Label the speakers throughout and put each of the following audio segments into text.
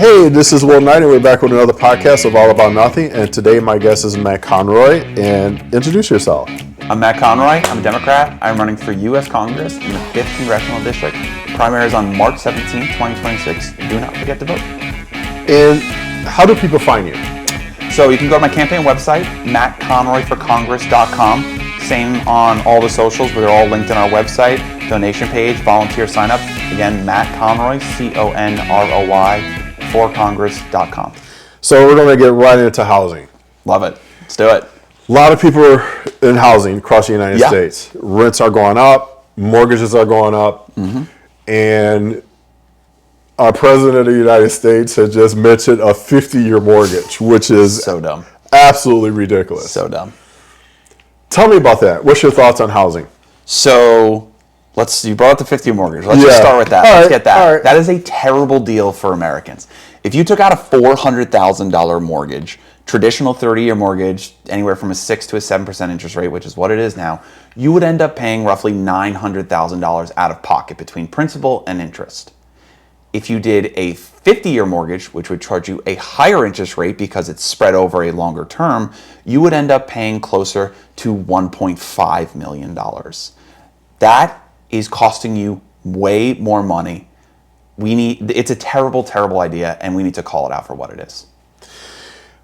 Speaker 1: Hey, this is Will Knight, and we're back with another podcast of All About Nothing. And today, my guest is Matt Conroy. And introduce yourself.
Speaker 2: I'm Matt Conroy. I'm a Democrat. I'm running for U.S. Congress in the 5th Congressional District. Primary is on March 17, 2026. Do not forget to vote.
Speaker 1: And how do people find you?
Speaker 2: So you can go to my campaign website, mattconroyforcongress.com. Same on all the socials, where they're all linked on our website. Donation page, volunteer sign up. Again, Matt Conroy, Conroy, forcongress.com.
Speaker 1: So we're going to get right into housing.
Speaker 2: Love it. Let's do it.
Speaker 1: A lot of people are in housing across the United States. Rents are going up, mortgages are going up, and our president of the United States has just mentioned a 50-year mortgage, which is
Speaker 2: so dumb,
Speaker 1: absolutely ridiculous.
Speaker 2: So dumb.
Speaker 1: Tell me about that. What's your thoughts on housing?
Speaker 2: So you brought up the 50-year mortgage. Let's just start with that. Let's get that.
Speaker 1: Right.
Speaker 2: That is a terrible deal for Americans. If you took out a $400,000 mortgage, traditional 30-year mortgage, anywhere from a 6 to a 7% interest rate, which is what it is now, you would end up paying roughly $900,000 out of pocket between principal and interest. If you did a 50-year mortgage, which would charge you a higher interest rate because it's spread over a longer term, you would end up paying closer to $1.5 million. That is costing you way more money. It's a terrible, terrible idea, and we need to call it out for what it is.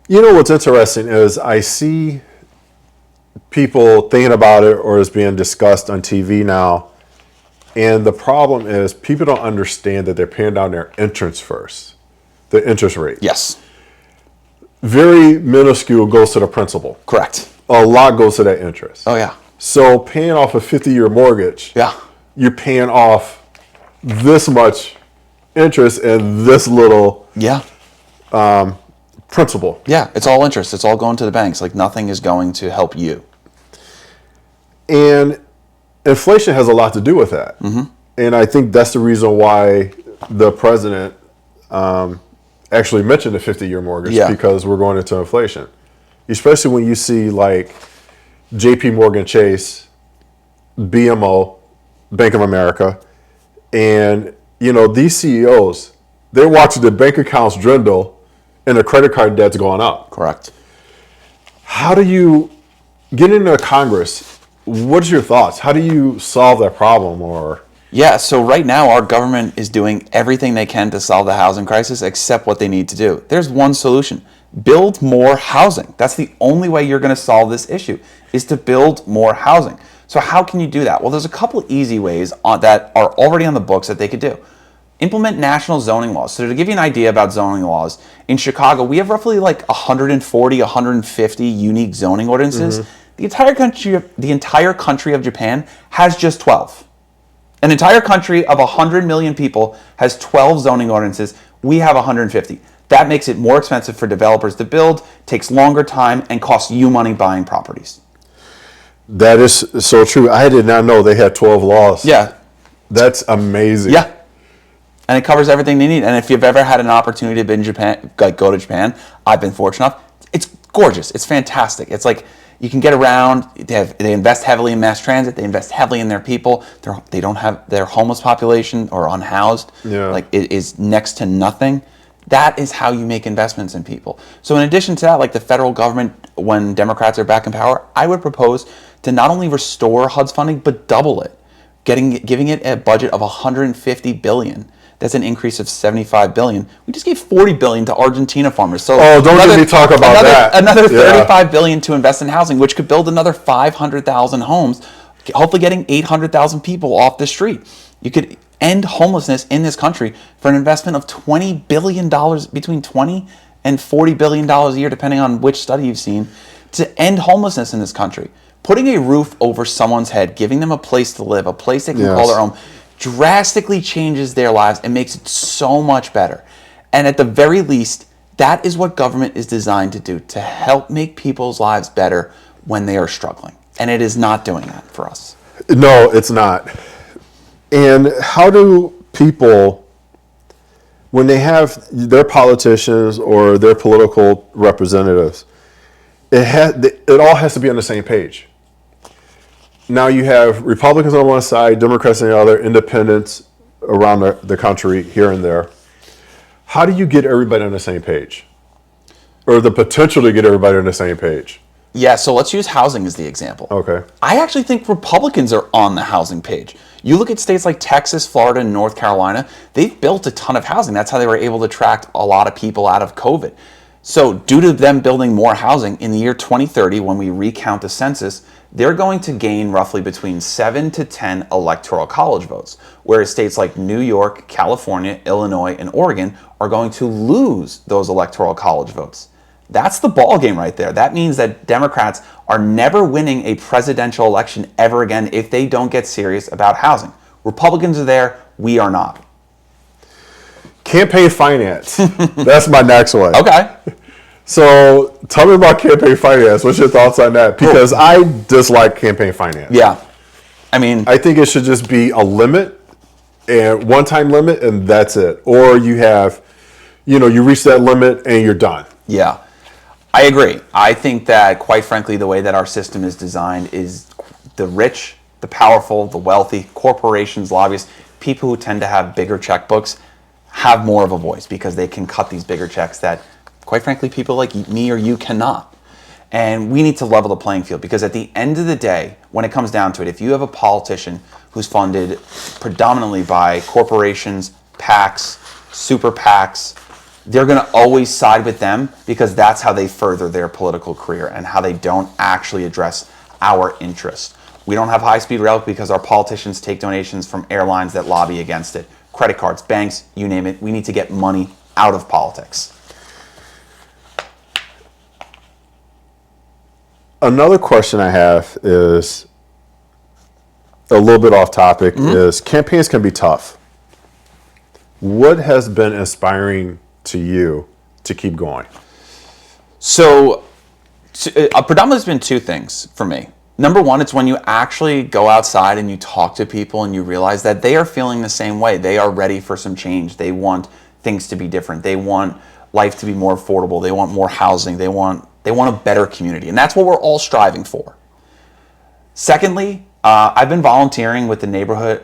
Speaker 1: You know what's interesting is I see people thinking about it, or it's being discussed on TV now, and the problem is people don't understand that they're paying down their interest first, the interest rate.
Speaker 2: Yes.
Speaker 1: Very minuscule goes to the principal.
Speaker 2: Correct.
Speaker 1: A lot goes to that interest.
Speaker 2: Oh, yeah.
Speaker 1: So paying off a 50-year mortgage, you're paying off this much interest and this little principal.
Speaker 2: Yeah, it's all interest. It's all going to the banks. Like, nothing is going to help you.
Speaker 1: And inflation has a lot to do with that. And I think that's the reason why the president actually mentioned the 50-year mortgage, because we're going into inflation. Especially when you see like JP Morgan Chase, BMO, Bank of America, and you know, these CEOs, they're watching their bank accounts dwindle and the credit card debt's going up.
Speaker 2: Correct.
Speaker 1: How do you get into Congress? What's your thoughts? How do you solve that problem?
Speaker 2: So right now our government is doing everything they can to solve the housing crisis except what they need to do. There's one solution. Build more housing. That's the only way you're going to solve this issue, is to build more housing. So how can you do that? Well, there's a couple of easy ways that are already on the books that they could do. Implement national zoning laws. So to give you an idea about zoning laws, in Chicago, we have roughly like 140, 150 unique zoning ordinances. The entire country of Japan has just 12. An entire country of 100 million people has 12 zoning ordinances. We have 150. That makes it more expensive for developers to build, takes longer time, and costs you money buying properties.
Speaker 1: That is so true. I did not know they had 12 laws.
Speaker 2: Yeah.
Speaker 1: That's amazing.
Speaker 2: Yeah. And it covers everything they need. And if you've ever had an opportunity to be in Japan, like go to Japan, I've been fortunate enough. It's gorgeous. It's fantastic. It's like you can get around. They invest heavily in mass transit. They invest heavily in their people. They don't have their homeless population or unhoused. Like, it is next to nothing. That is how you make investments in people. So in addition to that, like the federal government, when Democrats are back in power, I would propose to not only restore HUD's funding, but double it, giving it a budget of $150 billion. That's an increase of $75 billion. We just gave $40 billion to Argentina farmers. So
Speaker 1: don't let me talk about that.
Speaker 2: Another $35 billion to invest in housing, which could build another 500,000 homes, hopefully getting 800,000 people off the street. You could end homelessness in this country for an investment of $20 billion, between $20 and $40 billion a year, depending on which study you've seen, to end homelessness in this country. Putting a roof over someone's head, giving them a place to live, a place they can call their own, drastically changes their lives and makes it so much better. And at the very least, that is what government is designed to do, to help make people's lives better when they are struggling. And it is not doing that for us.
Speaker 1: No, it's not. And how do people, when they have their politicians or their political representatives, it all has to be on the same page. Now you have Republicans on one side, Democrats on the other, independents around the country here and there. How do you get everybody on the same page? Or the potential to get everybody on the same page?
Speaker 2: Yeah, so let's use housing as the example.
Speaker 1: Okay.
Speaker 2: I actually think Republicans are on the housing page. You look at states like Texas, Florida, and North Carolina, they've built a ton of housing. That's how they were able to attract a lot of people out of COVID. So due to them building more housing, in the year 2030, when we recount the census, they're going to gain roughly between 7 to 10 electoral college votes, whereas states like New York, California, Illinois, and Oregon are going to lose those electoral college votes. That's the ball game right there. That means that Democrats are never winning a presidential election ever again if they don't get serious about housing. Republicans are there, we are not.
Speaker 1: Campaign finance. That's my next one.
Speaker 2: Okay.
Speaker 1: So tell me about campaign finance. What's your thoughts on that? Because I dislike campaign finance.
Speaker 2: Yeah. I mean,
Speaker 1: I think it should just be a limit, and one-time limit, and that's it. Or you have, you reach that limit and you're done.
Speaker 2: yeah. I agree. I think that, quite frankly, the way that our system is designed is the rich, the powerful, the wealthy, corporations, lobbyists, people who tend to have bigger checkbooks have more of a voice because they can cut these bigger checks that, quite frankly, people like me or you cannot. And we need to level the playing field because at the end of the day, when it comes down to it, if you have a politician who's funded predominantly by corporations, PACs, super PACs, they're going to always side with them because that's how they further their political career and how they don't actually address our interests. We don't have high-speed rail because our politicians take donations from airlines that lobby against it. Credit cards, banks, you name it. We need to get money out of politics.
Speaker 1: Another question I have is a little bit off topic, is campaigns can be tough. What has been inspiring to you to keep going?
Speaker 2: So, predominantly it's been two things for me. Number one, it's when you actually go outside and you talk to people and you realize that they are feeling the same way. They are ready for some change. They want things to be different. They want life to be more affordable. They want more housing. They want a better community. And that's what we're all striving for. Secondly, I've been volunteering with the neighborhood,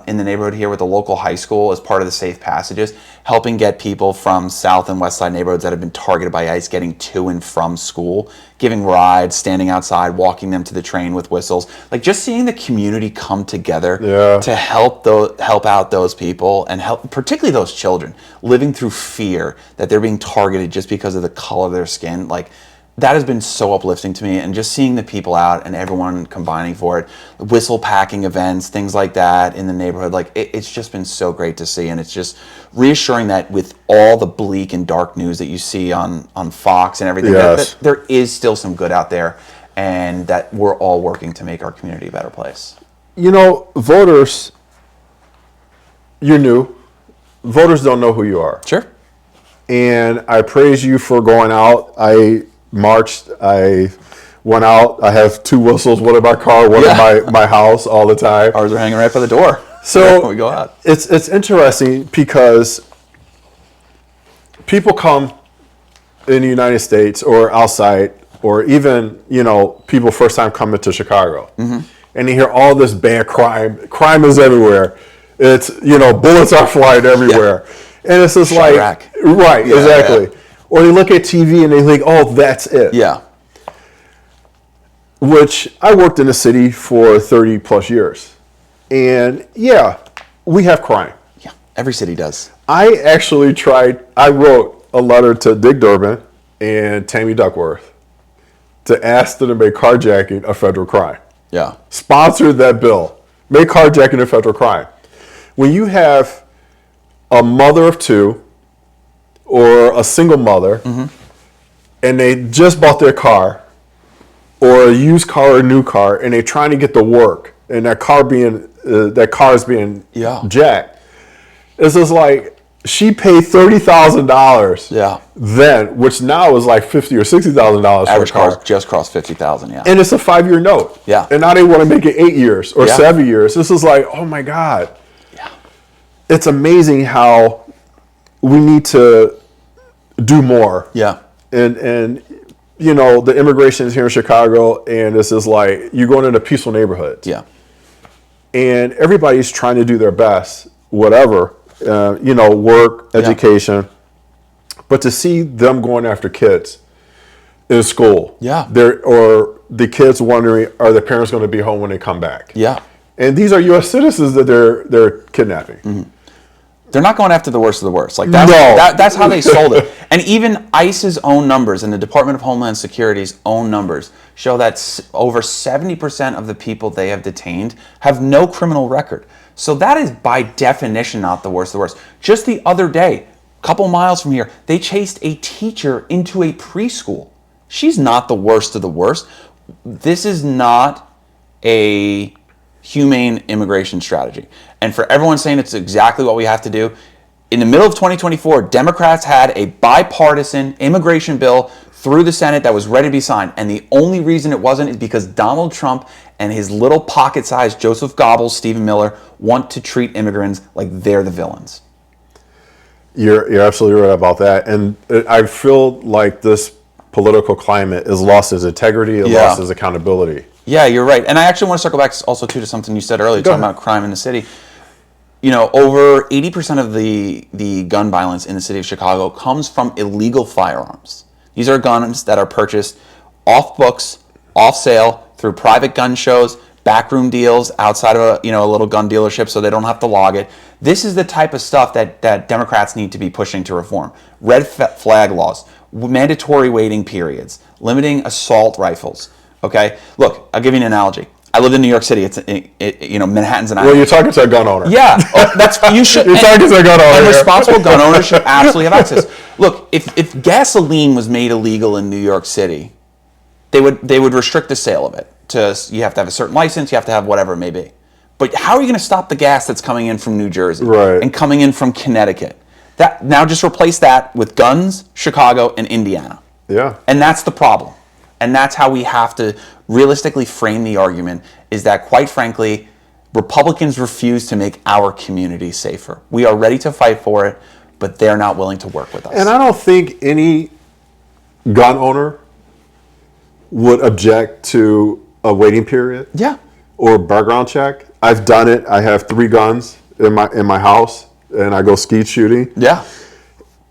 Speaker 2: in the neighborhood here with the local high school as part of the Safe Passages, helping get people from South and West Side neighborhoods that have been targeted by ICE getting to and from school, giving rides, standing outside, walking them to the train with whistles. Like just seeing the community come together to help out those people and help, particularly those children, living through fear that they're being targeted just because of the color of their skin. Like, that has been so uplifting to me, and just seeing the people out and everyone combining for it, whistle packing events, things like that in the neighborhood, like it's just been so great to see. And it's just reassuring that with all the bleak and dark news that you see on Fox and everything, that there is still some good out there, and that we're all working to make our community a better place.
Speaker 1: Voters, you're new. Voters don't know who you are.
Speaker 2: Sure.
Speaker 1: And I praise you for going out. I marched, I went out, I have two whistles, one in my car, one in my house all the time.
Speaker 2: Ours are hanging right by the door.
Speaker 1: So
Speaker 2: when we go out.
Speaker 1: It's interesting because people come in the United States or outside, or even, people first time coming to Chicago, and they hear all this bad crime. Crime is everywhere. It's, bullets are flying everywhere. And it's just
Speaker 2: Chirac.
Speaker 1: Right, exactly. Yeah. Or they look at TV and they think, oh, that's it.
Speaker 2: Yeah.
Speaker 1: Which I worked in the city for 30 plus years. And we have crime.
Speaker 2: Yeah, every city does.
Speaker 1: I wrote a letter to Dick Durbin and Tammy Duckworth to ask them to make carjacking a federal crime.
Speaker 2: Yeah.
Speaker 1: Sponsored that bill. Make carjacking a federal crime. When you have a mother of two, or a single mother, and they just bought their car, or a used car or a new car, and they're trying to get to work, and that car is being jacked. It's just like she paid $30,000 then, which now is like $50,000 or $60,000
Speaker 2: Average
Speaker 1: for a car.
Speaker 2: Cars just crossed 50,000,
Speaker 1: and it's a 5-year note.
Speaker 2: Yeah,
Speaker 1: and now they want to make it 8 years or 7 years. This is like, oh my God.
Speaker 2: Yeah,
Speaker 1: it's amazing how we need to do more.
Speaker 2: Yeah.
Speaker 1: And the immigration is here in Chicago, and this is like, you're going into peaceful neighborhoods.
Speaker 2: Yeah.
Speaker 1: And everybody's trying to do their best, whatever, work, education, But to see them going after kids in school, or the kids wondering, are their parents going to be home when they come back?
Speaker 2: Yeah.
Speaker 1: And these are U.S. citizens that they're kidnapping.
Speaker 2: Mm-hmm. They're not going after the worst of the worst. Like that's how they sold it. And even ICE's own numbers and the Department of Homeland Security's own numbers show that over 70% of the people they have detained have no criminal record. So that is by definition not the worst of the worst. Just the other day, a couple miles from here, they chased a teacher into a preschool. She's not the worst of the worst. This is not a humane immigration strategy. And for everyone saying it's exactly what we have to do, in the middle of 2024, Democrats had a bipartisan immigration bill through the Senate that was ready to be signed. And the only reason it wasn't is because Donald Trump and his little pocket-sized Joseph Goebbels, Stephen Miller, want to treat immigrants like they're the villains.
Speaker 1: You're absolutely right about that. And I feel like this political climate is lost its integrity, it lost its accountability.
Speaker 2: Yeah, you're right. And I actually want to circle back also too to something you said earlier, talking about crime in the city. You know, over 80% of the gun violence in the city of Chicago comes from illegal firearms. These are guns that are purchased off books, off sale, through private gun shows, backroom deals outside of a little gun dealership so they don't have to log it. This is the type of stuff that Democrats need to be pushing to reform. Red flag laws, mandatory waiting periods, limiting assault rifles. Okay, look, I'll give you an analogy. I lived in New York City. Manhattan's an island.
Speaker 1: Well, you're talking to a gun owner.
Speaker 2: Yeah, you should.
Speaker 1: You're talking to a gun owner.
Speaker 2: And responsible gun owners should absolutely have access. Look, if gasoline was made illegal in New York City, they would restrict the sale of it. You have to have a certain license. You have to have whatever it may be. But how are you going to stop the gas that's coming in from New Jersey and coming in from Connecticut? Now just replace that with guns, Chicago, and Indiana.
Speaker 1: Yeah.
Speaker 2: And that's the problem. And that's how we have to realistically frame the argument, is that, quite frankly, Republicans refuse to make our community safer. We are ready to fight for it, but they're not willing to work with us.
Speaker 1: And I don't think any gun owner would object to a waiting period.
Speaker 2: Yeah.
Speaker 1: Or a background check. I've done it. I have 3 guns in my house, and I go skeet shooting.
Speaker 2: Yeah.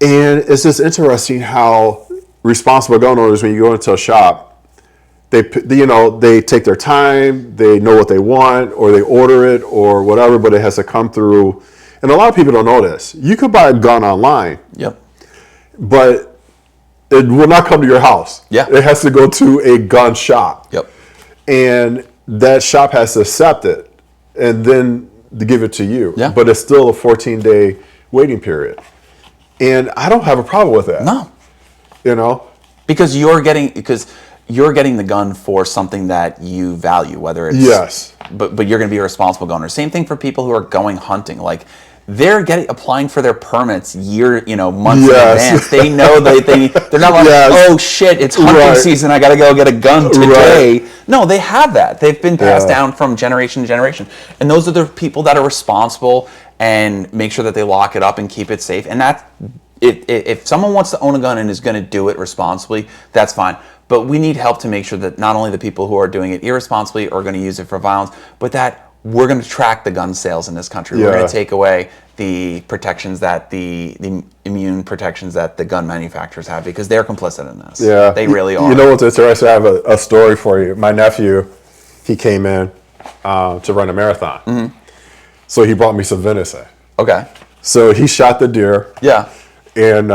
Speaker 1: And it's just interesting how responsible gun owners, when you go into a shop, they take their time, they know what they want, or they order it or whatever, but it has to come through. And a lot of people don't know this. You could buy a gun online.
Speaker 2: Yep.
Speaker 1: But it will not come to your house.
Speaker 2: Yeah.
Speaker 1: It has to go to a gun shop.
Speaker 2: Yep.
Speaker 1: And that shop has to accept it and then to give it to you.
Speaker 2: Yeah.
Speaker 1: But it's still a 14-day waiting period. And I don't have a problem with that.
Speaker 2: No.
Speaker 1: You know?
Speaker 2: Because you're getting the gun for something that you value, whether it's...
Speaker 1: Yes.
Speaker 2: But you're going to be a responsible gun owner. Same thing for people who are going hunting. Like, they're applying for their permits months in advance. They know they're not like, oh shit, it's hunting season, I got to go get a gun today. Right. No, they have that. They've been passed down from generation to generation. And those are the people that are responsible and make sure that they lock it up and keep it safe. And if someone wants to own a gun and is going to do it responsibly, that's fine. But we need help to make sure that not only the people who are doing it irresponsibly are going to use it for violence, but that we're going to track the gun sales in this country. Yeah. We're going to take away the protections that the immune protections that the gun manufacturers have, because they're complicit in this.
Speaker 1: Yeah,
Speaker 2: they really are.
Speaker 1: You know what's interesting? I have a story for you. My nephew, he came in to run a marathon. Mm-hmm. So he brought me some venison.
Speaker 2: Okay.
Speaker 1: So he shot the deer.
Speaker 2: Yeah.
Speaker 1: And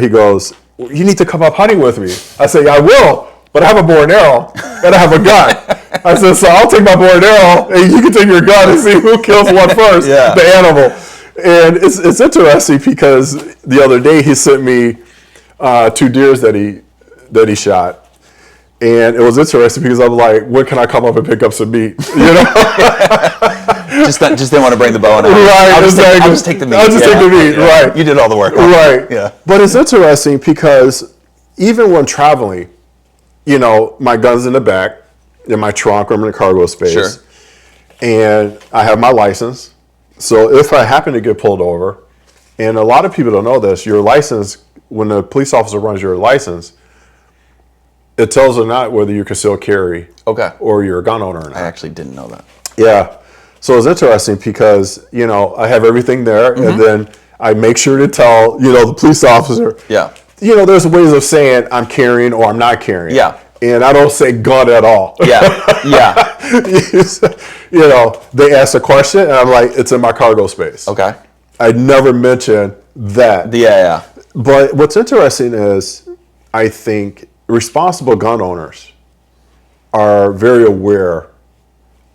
Speaker 1: he goes, you need to come up hunting with me. I say, I will, but I have a bow and arrow and I have a gun. I said, so I'll take my bow and arrow and you can take your gun and see who kills what first, the animal. And it's interesting because the other day he sent me 2 deers that he shot. And it was interesting because I'm like, when can I come up and pick up some meat? You know?
Speaker 2: just didn't want to bring the bow and arrow.
Speaker 1: Right,
Speaker 2: I'll just take the meat.
Speaker 1: Right.
Speaker 2: You did all the work.
Speaker 1: Right.
Speaker 2: Yeah.
Speaker 1: But it's interesting because even when traveling, my gun's in the back, in my trunk, or in the cargo space.
Speaker 2: Sure.
Speaker 1: And I have my license. So if I happen to get pulled over, and a lot of people don't know this, your license, when the police officer runs your license, it tells them not whether you can still carry or you're a gun owner or not.
Speaker 2: I actually didn't know that.
Speaker 1: Yeah. So it's interesting because, I have everything there, mm-hmm. and then I make sure to tell, the police officer,
Speaker 2: Yeah.
Speaker 1: There's ways of saying I'm carrying or I'm not carrying.
Speaker 2: Yeah.
Speaker 1: And I don't say gun at all.
Speaker 2: Yeah. Yeah.
Speaker 1: They ask a question and I'm like, it's in my cargo space.
Speaker 2: Okay.
Speaker 1: I never mention that.
Speaker 2: Yeah.
Speaker 1: But what's interesting is I think responsible gun owners are very aware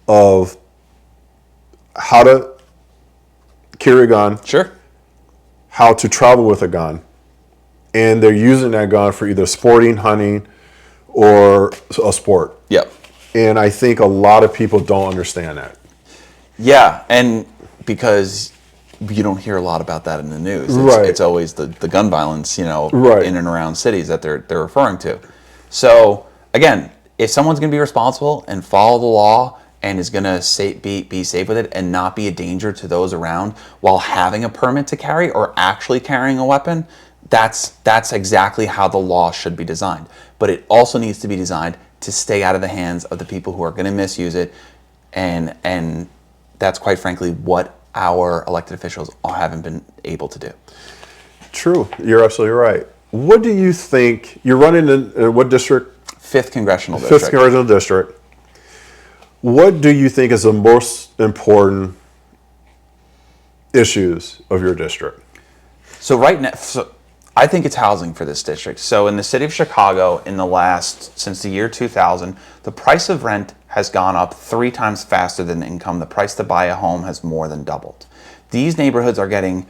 Speaker 1: of how to carry a gun,
Speaker 2: Sure.
Speaker 1: how to travel with a gun, and they're using that gun for either sporting, hunting, or a sport.
Speaker 2: Yep.
Speaker 1: And I think a lot of people don't understand that.
Speaker 2: Yeah, and because you don't hear a lot about that in the news. It's always the gun violence, in and around cities that they're referring to. So again, if someone's going to be responsible and follow the law and is going to be safe with it and not be a danger to those around while having a permit to carry or actually carrying a weapon, that's exactly how the law should be designed. But it also needs to be designed to stay out of the hands of the people who are going to misuse it, and that's quite frankly what our elected officials haven't been able to do.
Speaker 1: True. You're absolutely right. What do you think? You're running in what district?
Speaker 2: 5th Congressional District.
Speaker 1: 5th Congressional District. What do you think is the most important issues of your district?
Speaker 2: So right now, I think it's housing for this district. So in the city of Chicago, since the year 2000, the price of rent has gone up 3 times faster than income. The price to buy a home has more than doubled. These neighborhoods are getting,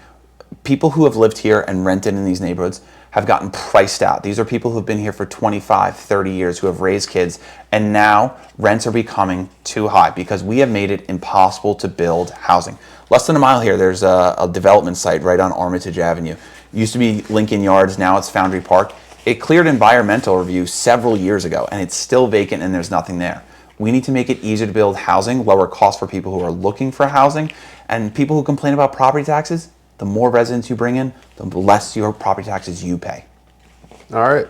Speaker 2: people who have lived here and rented in these neighborhoods have gotten priced out. These are people who've been here for 25, 30 years, who have raised kids, and now rents are becoming too high because we have made it impossible to build housing. Less than a mile here, there's a development site right on Armitage Avenue. Used to be Lincoln Yards, now it's Foundry Park. It cleared environmental review several years ago, and it's still vacant and there's nothing there. We need to make it easier to build housing, lower costs for people who are looking for housing, and people who complain about property taxes. The more residents you bring in, the less your property taxes you pay.
Speaker 1: All right.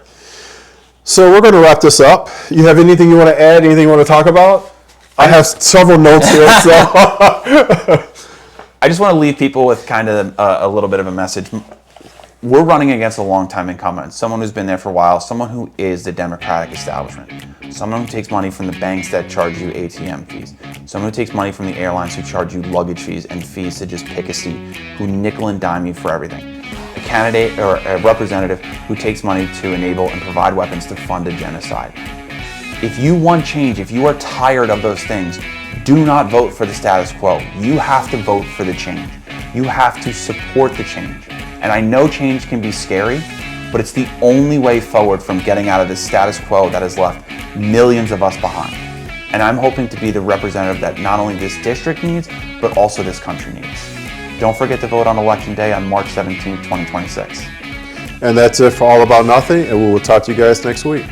Speaker 1: So we're going to wrap this up. You have anything you want to add? Anything you want to talk about? I have several notes here. So
Speaker 2: I just want to leave people with kind of a little bit of a message. We're running against a long-time incumbent, someone who's been there for a while, someone who is the Democratic establishment, someone who takes money from the banks that charge you ATM fees, someone who takes money from the airlines who charge you luggage fees and fees to just pick a seat, who nickel and dime you for everything, a candidate or a representative who takes money to enable and provide weapons to fund a genocide. If you want change, if you are tired of those things, do not vote for the status quo. You have to vote for the change. You have to support the change. And I know change can be scary, but it's the only way forward from getting out of this status quo that has left millions of us behind. And I'm hoping to be the representative that not only this district needs, but also this country needs. Don't forget to vote on Election Day on March 17, 2026.
Speaker 1: And that's it for All About Nothing, and we will talk to you guys next week.